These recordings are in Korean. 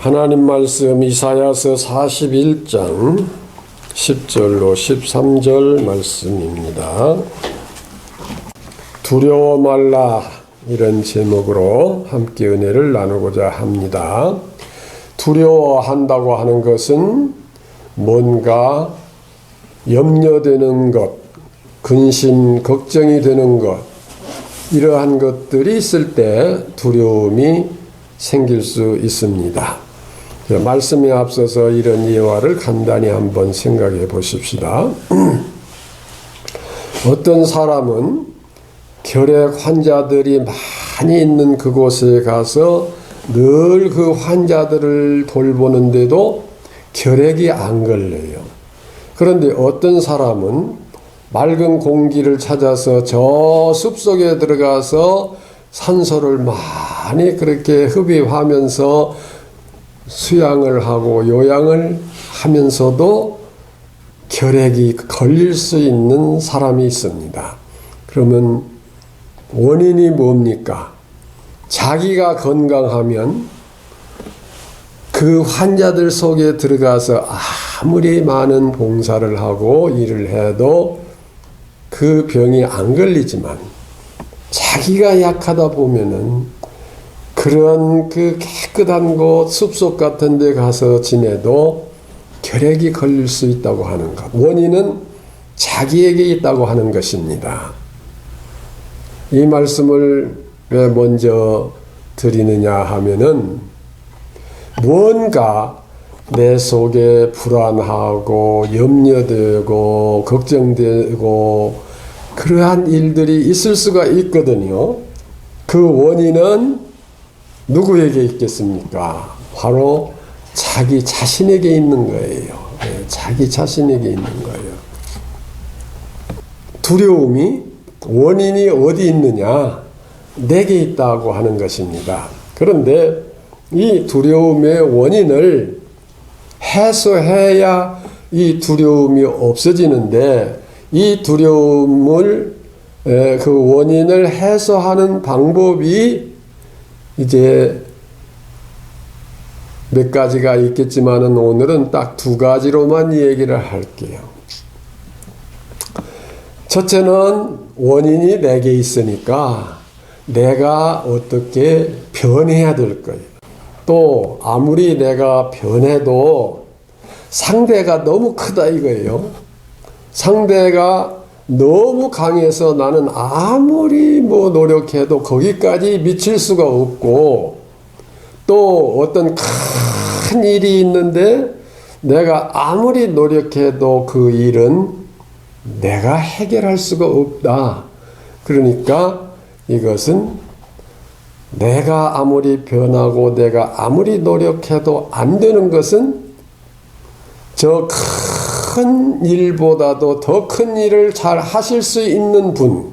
하나님 말씀 이사야서 41장 10절로 13절 말씀입니다. 두려워 말라, 이런 제목으로 함께 은혜를 나누고자 합니다. 두려워한다고 하는 것은 뭔가 염려되는 것, 근심, 걱정이 되는 것, 이러한 것들이 있을 때 두려움이 생길 수 있습니다. 말씀에 앞서서 이런 예화를 간단히 한번 생각해 보십시다. 어떤 사람은 결핵 환자들이 많이 있는 그곳에 가서 늘 그 환자들을 돌보는데도 결핵이 안 걸려요. 그런데 어떤 사람은 맑은 공기를 찾아서 저 숲속에 들어가서 산소를 많이 그렇게 흡입하면서 수양을 하고 요양을 하면서도 결핵이 걸릴 수 있는 사람이 있습니다. 그러면 원인이 뭡니까? 자기가 건강하면 그 환자들 속에 들어가서 아무리 많은 봉사를 하고 일을 해도 그 병이 안 걸리지만, 자기가 약하다 보면은 그런 그 깨끗한 곳, 숲속 같은 데 가서 지내도 결핵이 걸릴 수 있다고 하는 것. 원인은 자기에게 있다고 하는 것입니다. 이 말씀을 왜 먼저 드리느냐 하면은, 뭔가 내 속에 불안하고 염려되고 걱정되고 그러한 일들이 있을 수가 있거든요. 그 원인은 누구에게 있겠습니까? 바로 자기 자신에게 있는 거예요. 자기 자신에게 있는 거예요. 두려움이 원인이 어디 있느냐? 내게 있다고 하는 것입니다. 그런데 이 두려움의 원인을 해소해야 이 두려움이 없어지는데, 이 두려움을 그 원인을 해소하는 방법이 이제 몇 가지가 있겠지만은 오늘은 딱 두 가지로만 얘기를 할게요. 첫째는 원인이 내게 있으니까 내가 어떻게 변해야 될 거예요. 또 아무리 내가 변해도 상대가 너무 크다 이거예요. 상대가 너무 강해서 나는 아무리 노력해도 거기까지 미칠 수가 없고, 또 어떤 큰 일이 있는데 내가 아무리 노력해도 그 일은 내가 해결할 수가 없다. 그러니까 이것은 내가 아무리 변하고 내가 아무리 노력해도 안 되는 것은 저 큰 일보다도 더 큰 일을 잘 하실 수 있는 분,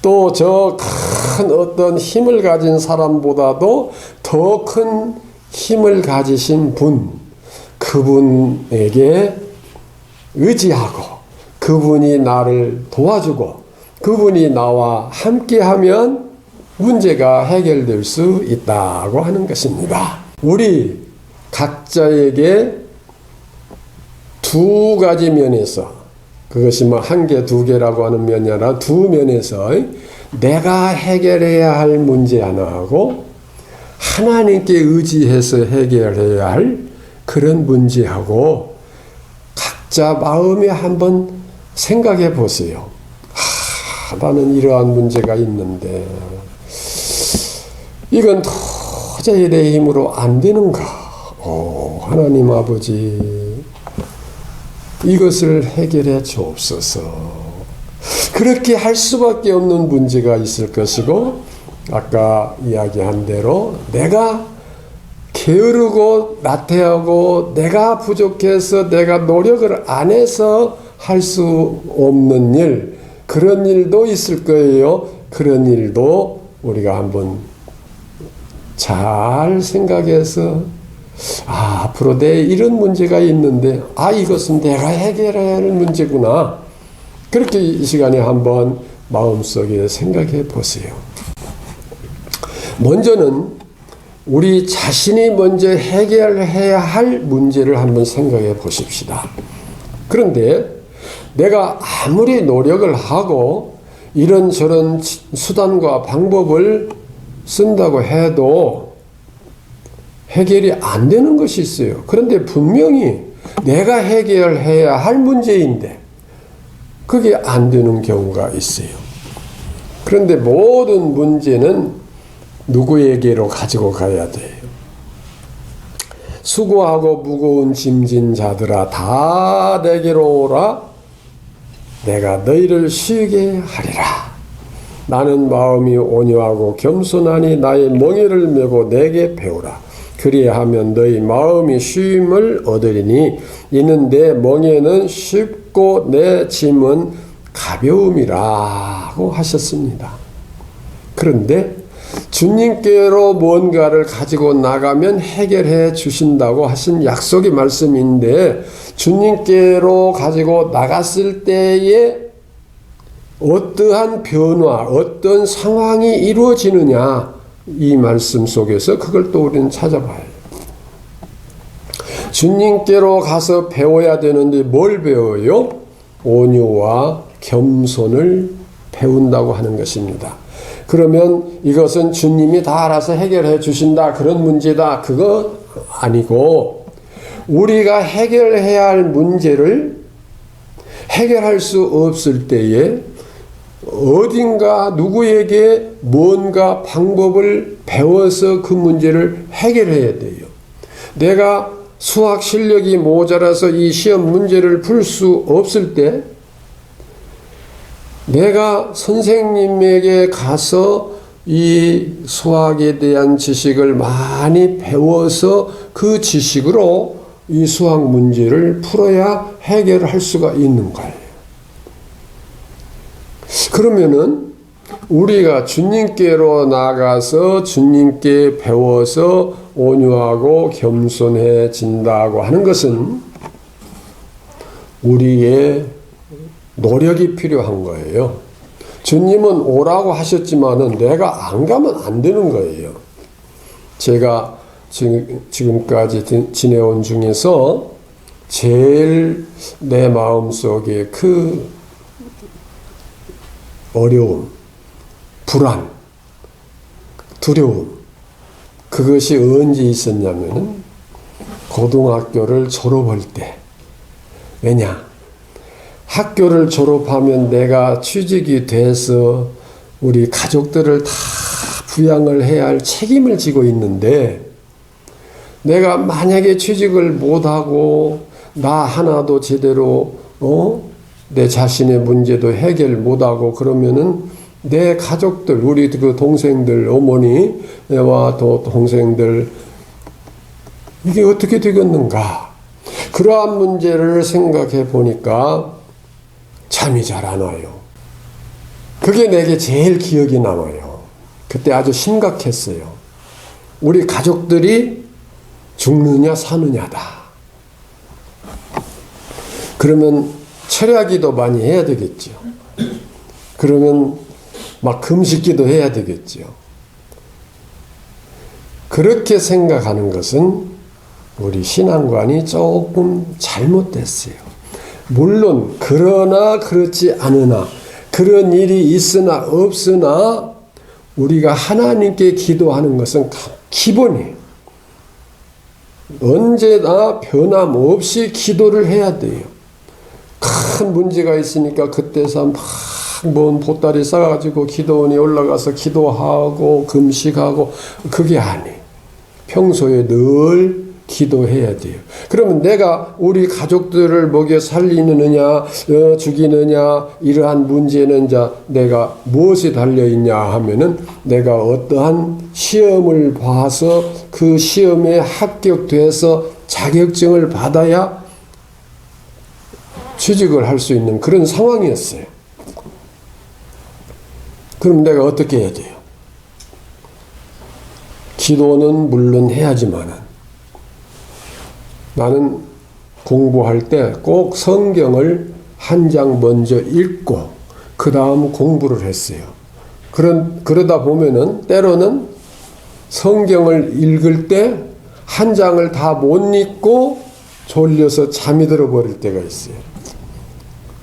또 저 큰 어떤 힘을 가진 사람보다도 더 큰 힘을 가지신 분, 그분에게 의지하고 그분이 나를 도와주고 그분이 나와 함께하면 문제가 해결될 수 있다고 하는 것입니다. 우리 각자에게 두 가지 면에서, 그것이 한 개, 두 개라고 하는 면이 아니라 두 면에서 내가 해결해야 할 문제 하나하고 하나님께 의지해서 해결해야 할 그런 문제하고 각자 마음에 한번 생각해 보세요. 나는 이러한 문제가 있는데 이건 도저히 내 힘으로 안 되는가? 하나님 아버지, 이것을 해결해 주옵소서. 그렇게 할 수밖에 없는 문제가 있을 것이고, 아까 이야기한 대로 내가 게으르고 나태하고 내가 부족해서 내가 노력을 안 해서 할 수 없는 일, 그런 일도 있을 거예요. 그런 일도 우리가 한번 잘 생각해서, 앞으로 내 이런 문제가 있는데 이것은 내가 해결해야 할 문제구나. 그렇게 이 시간에 한번 마음속에 생각해 보세요. 먼저는 우리 자신이 먼저 해결해야 할 문제를 한번 생각해 보십시다. 그런데 내가 아무리 노력을 하고 이런저런 수단과 방법을 쓴다고 해도 해결이 안 되는 것이 있어요. 그런데 분명히 내가 해결해야 할 문제인데 그게 안 되는 경우가 있어요. 그런데 모든 문제는 누구에게로 가지고 가야 돼요? 수고하고 무거운 짐진 자들아 다 내게로 오라. 내가 너희를 쉬게 하리라. 나는 마음이 온유하고 겸손하니 나의 멍에를 메고 내게 배우라. 그리하면 너희 마음이 쉼을 얻으리니 이는 내 멍에는 쉽고 내 짐은 가벼움이라고 하셨습니다. 그런데 주님께로 뭔가를 가지고 나가면 해결해 주신다고 하신 약속의 말씀인데 주님께로 가지고 나갔을 때에 어떠한 변화, 어떤 상황이 이루어지느냐 이 말씀 속에서 그걸 또 우리는 찾아봐요. 주님께로 가서 배워야 되는데 뭘 배워요? 온유와 겸손을 배운다고 하는 것입니다. 그러면 이것은 주님이 다 알아서 해결해 주신다 그런 문제다 그거 아니고 우리가 해결해야 할 문제를 해결할 수 없을 때에 어딘가 누구에게 뭔가 방법을 배워서 그 문제를 해결해야 돼요. 내가 수학 실력이 모자라서 이 시험 문제를 풀 수 없을 때 내가 선생님에게 가서 이 수학에 대한 지식을 많이 배워서 그 지식으로 이 수학 문제를 풀어야 해결할 수가 있는 거예요. 그러면은 우리가 주님께로 나가서 주님께 배워서 온유하고 겸손해진다고 하는 것은 우리의 노력이 필요한 거예요. 주님은 오라고 하셨지만은 내가 안 가면 안 되는 거예요. 제가 지금까지 지내온 중에서 제일 내 마음속에 그 어려움, 불안, 두려움 그것이 언제 있었냐면은 고등학교를 졸업할 때. 왜냐? 학교를 졸업하면 내가 취직이 돼서 우리 가족들을 다 부양을 해야 할 책임을 지고 있는데 내가 만약에 취직을 못하고 나 하나도 제대로 내 자신의 문제도 해결 못하고 그러면은 내 가족들 우리 그 동생들 어머니와 또 동생들 이게 어떻게 되겠는가 그러한 문제를 생각해 보니까 잠이 잘 안 와요. 그게 내게 제일 기억이 남아요. 그때 아주 심각했어요. 우리 가족들이 죽느냐 사느냐다. 그러면 철야기도 많이 해야 되겠죠. 그러면 막 금식기도 해야 되겠죠. 그렇게 생각하는 것은 우리 신앙관이 조금 잘못됐어요. 물론 그러나 그렇지 않으나 그런 일이 있으나 없으나 우리가 하나님께 기도하는 것은 기본이에요. 언제나 변함없이 기도를 해야 돼요. 큰 문제가 있으니까 그때서 막 먼 보따리 싸가지고 기도원에 올라가서 기도하고 금식하고 그게 아니에요. 평소에 늘 기도해야 돼요. 그러면 내가 우리 가족들을 먹여 살리느냐 죽이느냐 이러한 문제는 내가 무엇에 달려있냐 하면은 내가 어떠한 시험을 봐서 그 시험에 합격돼서 자격증을 받아야 취직을 할 수 있는 그런 상황이었어요. 그럼 내가 어떻게 해야 돼요? 기도는 물론 해야지만은 나는 공부할 때 꼭 성경을 한 장 먼저 읽고 그 다음 공부를 했어요. 그러다 보면은 때로는 성경을 읽을 때 한 장을 다 못 읽고 졸려서 잠이 들어버릴 때가 있어요.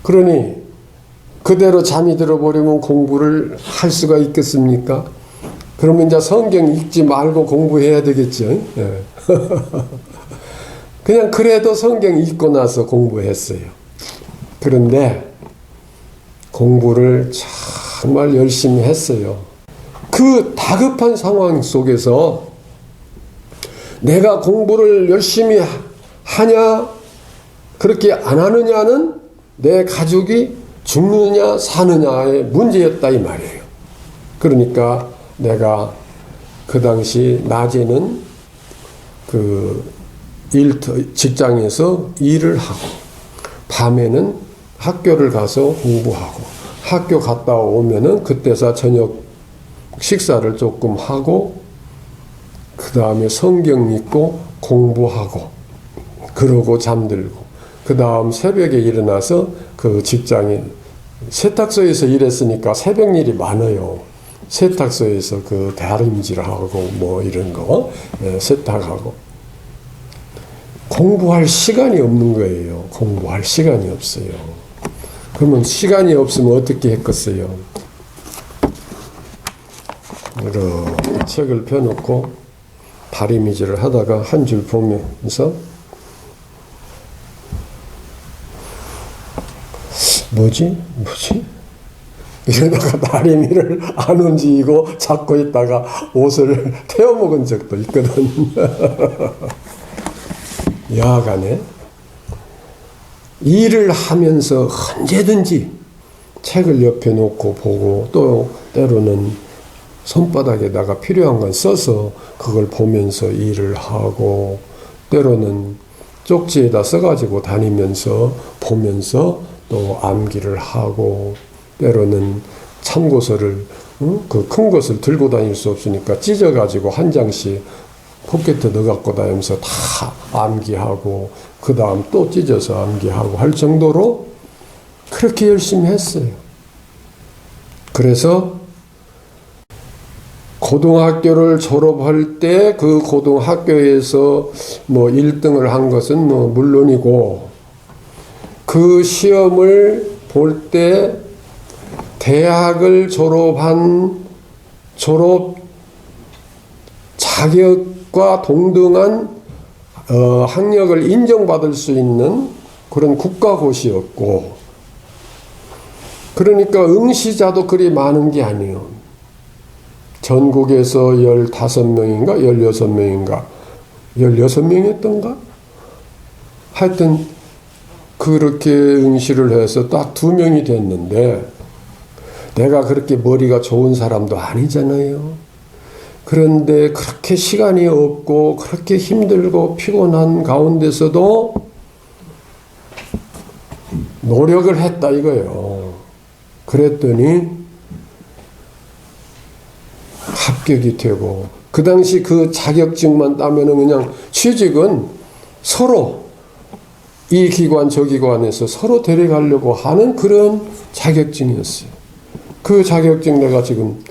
그러니 그대로 잠이 들어버리면 공부를 할 수가 있겠습니까? 그러면 이제 성경 읽지 말고 공부해야 되겠죠. 예. 그냥 그래도 성경 읽고 나서 공부했어요. 그런데 공부를 정말 열심히 했어요. 그 다급한 상황 속에서 내가 공부를 열심히 하냐, 그렇게 안 하느냐는 내 가족이 죽느냐 사느냐의 문제였다 이 말이에요. 그러니까 내가 그 당시 낮에는 직장에서 일을 하고 밤에는 학교를 가서 공부하고 학교 갔다 오면은 그때서 저녁 식사를 조금 하고 그 다음에 성경 읽고 공부하고 그러고 잠들고 그 다음 새벽에 일어나서 그 직장에 세탁소에서 일했으니까 새벽 일이 많아요. 세탁소에서 그 다림질하고 뭐 이런 거 세탁하고 공부할 시간이 없는 거예요. 공부할 시간이 없어요. 그러면 시간이 없으면 어떻게 했겠어요? 이렇게 책을 펴놓고 다리미질을 하다가 한 줄 보면서 뭐지? 이러다가 다리미를 안 움직이고 잡고 있다가 옷을 태워먹은 적도 있거든. 야간에 일을 하면서 언제든지 책을 옆에 놓고 보고 또 때로는 손바닥에다가 필요한 건 써서 그걸 보면서 일을 하고 때로는 쪽지에다 써가지고 다니면서 보면서 또 암기를 하고 때로는 참고서를 그 큰 것을 들고 다닐 수 없으니까 찢어가지고 한 장씩 포켓에 넣어갖고 다니면서 다 암기하고 그 다음 또 찢어서 암기하고 할 정도로 그렇게 열심히 했어요. 그래서 고등학교를 졸업할 때 그 고등학교에서 뭐 1등을 한 것은 뭐 물론이고 그 시험을 볼 때 대학을 졸업한 졸업 자격과 동등한 학력을 인정받을 수 있는 그런 국가고시였고 그러니까 응시자도 그리 많은 게 아니에요. 전국에서 15명인가 16명인가 16명이었던가 하여튼 그렇게 응시를 해서 딱 2명이 됐는데 내가 그렇게 머리가 좋은 사람도 아니잖아요. 그런데 그렇게 시간이 없고 그렇게 힘들고 피곤한 가운데서도 노력을 했다 이거예요. 그랬더니 합격이 되고 그 당시 그 자격증만 따면은 그냥 취직은 서로 이 기관 저 기관에서 서로 데려가려고 하는 그런 자격증이었어요. 그 자격증 내가 지금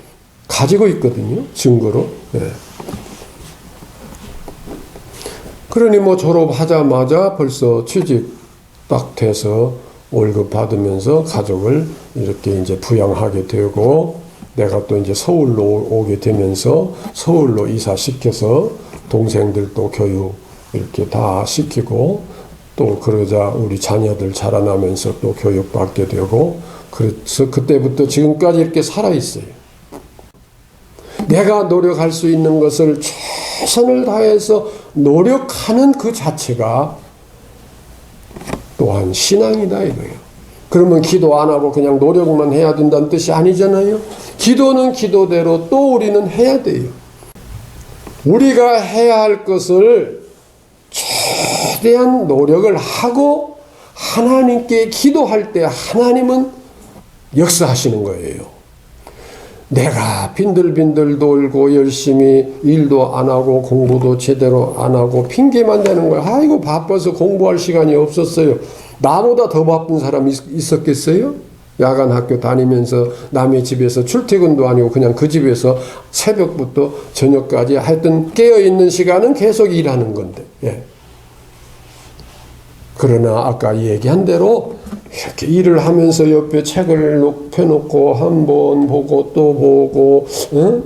가지고 있거든요. 증거로. 네. 그러니 뭐 졸업하자마자 벌써 취직 딱 돼서 월급 받으면서 가족을 이렇게 이제 부양하게 되고 내가 또 이제 서울로 오게 되면서 서울로 이사시켜서 동생들도 교육 이렇게 다 시키고 또 그러자 우리 자녀들 자라나면서 또 교육받게 되고 그래서 그때부터 지금까지 이렇게 살아있어요. 내가 노력할 수 있는 것을 최선을 다해서 노력하는 그 자체가 또한 신앙이다 이거예요. 그러면 기도 안 하고 그냥 노력만 해야 된다는 뜻이 아니잖아요. 기도는 기도대로 또 우리는 해야 돼요. 우리가 해야 할 것을 최대한 노력을 하고 하나님께 기도할 때 하나님은 역사하시는 거예요. 내가 빈들빈들 돌고 열심히 일도 안 하고 공부도 제대로 안 하고 핑계만 대는 거야. 아이고 바빠서 공부할 시간이 없었어요. 나보다 더 바쁜 사람이 있었겠어요? 야간 학교 다니면서 남의 집에서 출퇴근도 아니고 그냥 그 집에서 새벽부터 저녁까지 하여튼 깨어있는 시간은 계속 일하는 건데. 예. 그러나 아까 얘기한 대로 이렇게 일을 하면서 옆에 책을 펴놓고 한 번 보고 또 보고, 응?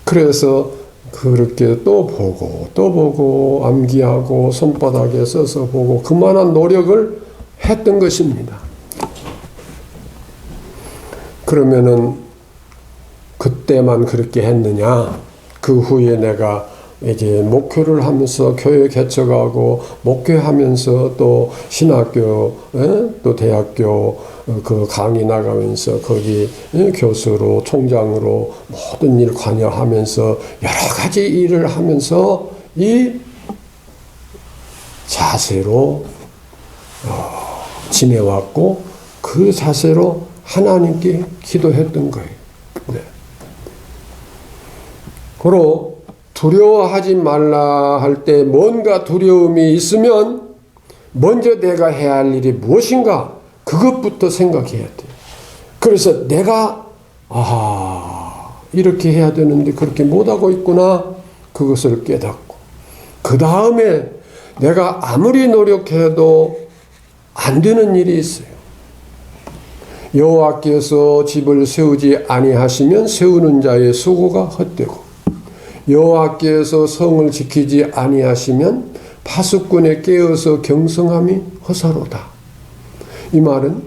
그래서 그렇게 또 보고 암기하고 손바닥에 써서 보고 그만한 노력을 했던 것입니다. 그러면은 그때만 그렇게 했느냐? 그 후에 내가 이제 목회를 하면서 교회 개척하고 목회하면서 또 신학교 또 대학교 그 강의 나가면서 거기 교수로 총장으로 모든 일 관여하면서 여러 가지 일을 하면서 이 자세로 지내왔고 그 자세로 하나님께 기도했던 거예요. 네. 그리고 두려워하지 말라 할 때 뭔가 두려움이 있으면 먼저 내가 해야 할 일이 무엇인가 그것부터 생각해야 돼요. 그래서 내가 이렇게 해야 되는데 그렇게 못하고 있구나 그것을 깨닫고 그 다음에 내가 아무리 노력해도 안 되는 일이 있어요. 여호와께서 집을 세우지 아니하시면 세우는 자의 수고가 헛되고 여호와께서 성을 지키지 아니하시면 파수꾼에 깨어서 경성함이 허사로다. 이 말은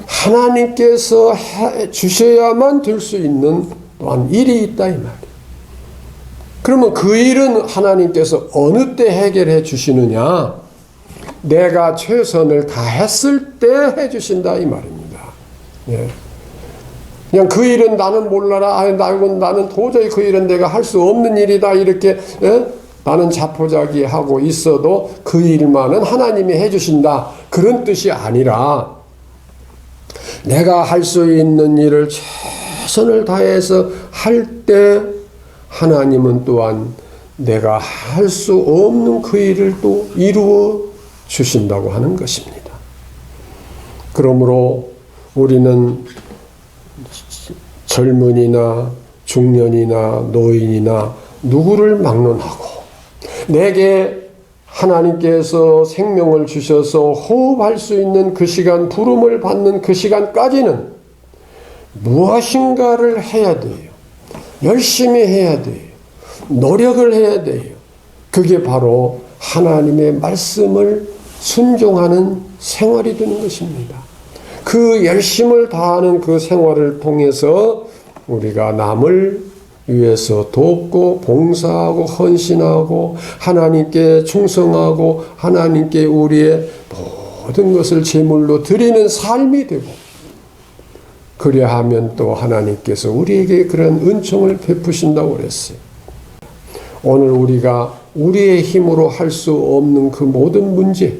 하나님께서 해 주셔야만 될 수 있는 또한 일이 있다 이 말이에요. 그러면 그 일은 하나님께서 어느 때 해결해 주시느냐? 내가 최선을 다했을 때 해주신다 이 말입니다. 예. 그냥 그 일은 나는 몰라라. 나는 도저히 그 일은 내가 할 수 없는 일이다. 이렇게 나는 자포자기하고 있어도 그 일만은 하나님이 해주신다. 그런 뜻이 아니라 내가 할 수 있는 일을 최선을 다해서 할 때 하나님은 또한 내가 할 수 없는 그 일을 또 이루어 주신다고 하는 것입니다. 그러므로 우리는 젊은이나 중년이나 노인이나 누구를 막론하고 내게 하나님께서 생명을 주셔서 호흡할 수 있는 그 시간, 부름을 받는 그 시간까지는 무엇인가를 해야 돼요. 열심히 해야 돼요. 노력을 해야 돼요. 그게 바로 하나님의 말씀을 순종하는 생활이 되는 것입니다. 그 열심을 다하는 그 생활을 통해서 우리가 남을 위해서 돕고 봉사하고 헌신하고 하나님께 충성하고 하나님께 우리의 모든 것을 제물로 드리는 삶이 되고 그래야 하면 또 하나님께서 우리에게 그런 은총을 베푸신다고 그랬어요. 오늘 우리가 우리의 힘으로 할 수 없는 그 모든 문제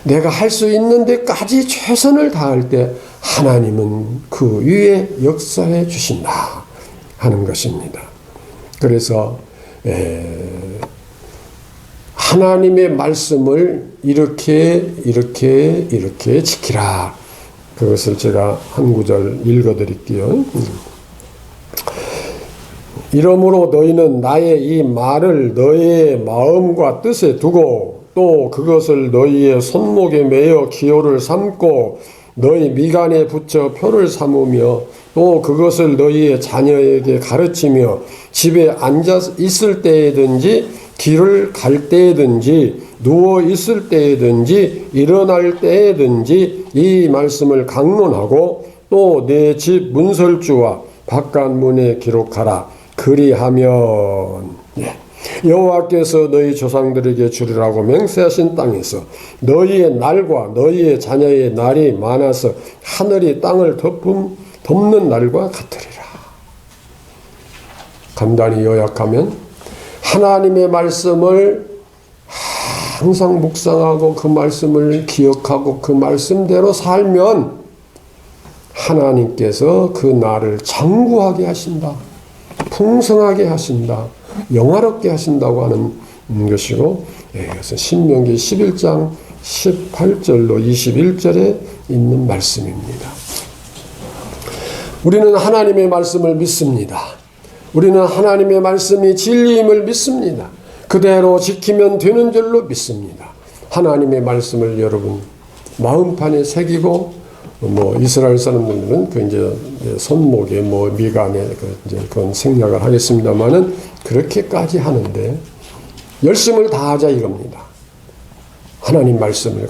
내가 할 수 있는 데까지 최선을 다할 때 하나님은 그 위에 역사해 주신다 하는 것입니다. 그래서 하나님의 말씀을 이렇게 지키라. 그것을 제가 한 구절 읽어드릴게요. 이러므로 너희는 나의 이 말을 너희의 마음과 뜻에 두고 또 그것을 너희의 손목에 매어 기호를 삼고 너희 미간에 붙여 표를 삼으며 또 그것을 너희의 자녀에게 가르치며 집에 앉아 있을 때에든지 길을 갈 때에든지 누워 있을 때에든지 일어날 때에든지 이 말씀을 강론하고 또 내 집 문설주와 바깥문에 기록하라. 그리하면 여호와께서 너희 조상들에게 주리라고 맹세하신 땅에서 너희의 날과 너희의 자녀의 날이 많아서 하늘이 땅을 덮는 날과 같으리라. 간단히 요약하면 하나님의 말씀을 항상 묵상하고 그 말씀을 기억하고 그 말씀대로 살면 하나님께서 그 날을 장구하게 하신다. 풍성하게 하신다. 영화롭게 하신다고 하는 것이고 이것은 신명기 11장 18절로 21절에 있는 말씀입니다. 우리는 하나님의 말씀을 믿습니다. 우리는 하나님의 말씀이 진리임을 믿습니다. 그대로 지키면 되는 줄로 믿습니다. 하나님의 말씀을 여러분 마음판에 새기고 이스라엘 사람들은 그 이제 손목에 미간에 그건 생략을 하겠습니다만은 그렇게까지 하는데 열심을 다하자 이겁니다. 하나님 말씀을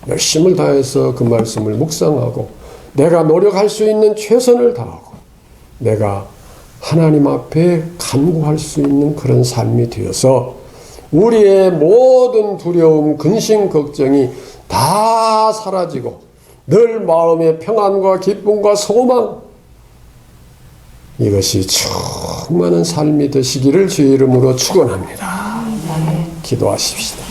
열심을 다해서 그 말씀을 묵상하고 내가 노력할 수 있는 최선을 다하고 내가 하나님 앞에 간구할 수 있는 그런 삶이 되어서 우리의 모든 두려움, 근심, 걱정이 다 사라지고 늘 마음의 평안과 기쁨과 소망 이것이 충만한 삶이 되시기를 주의 이름으로 축원합니다. 기도하십시다.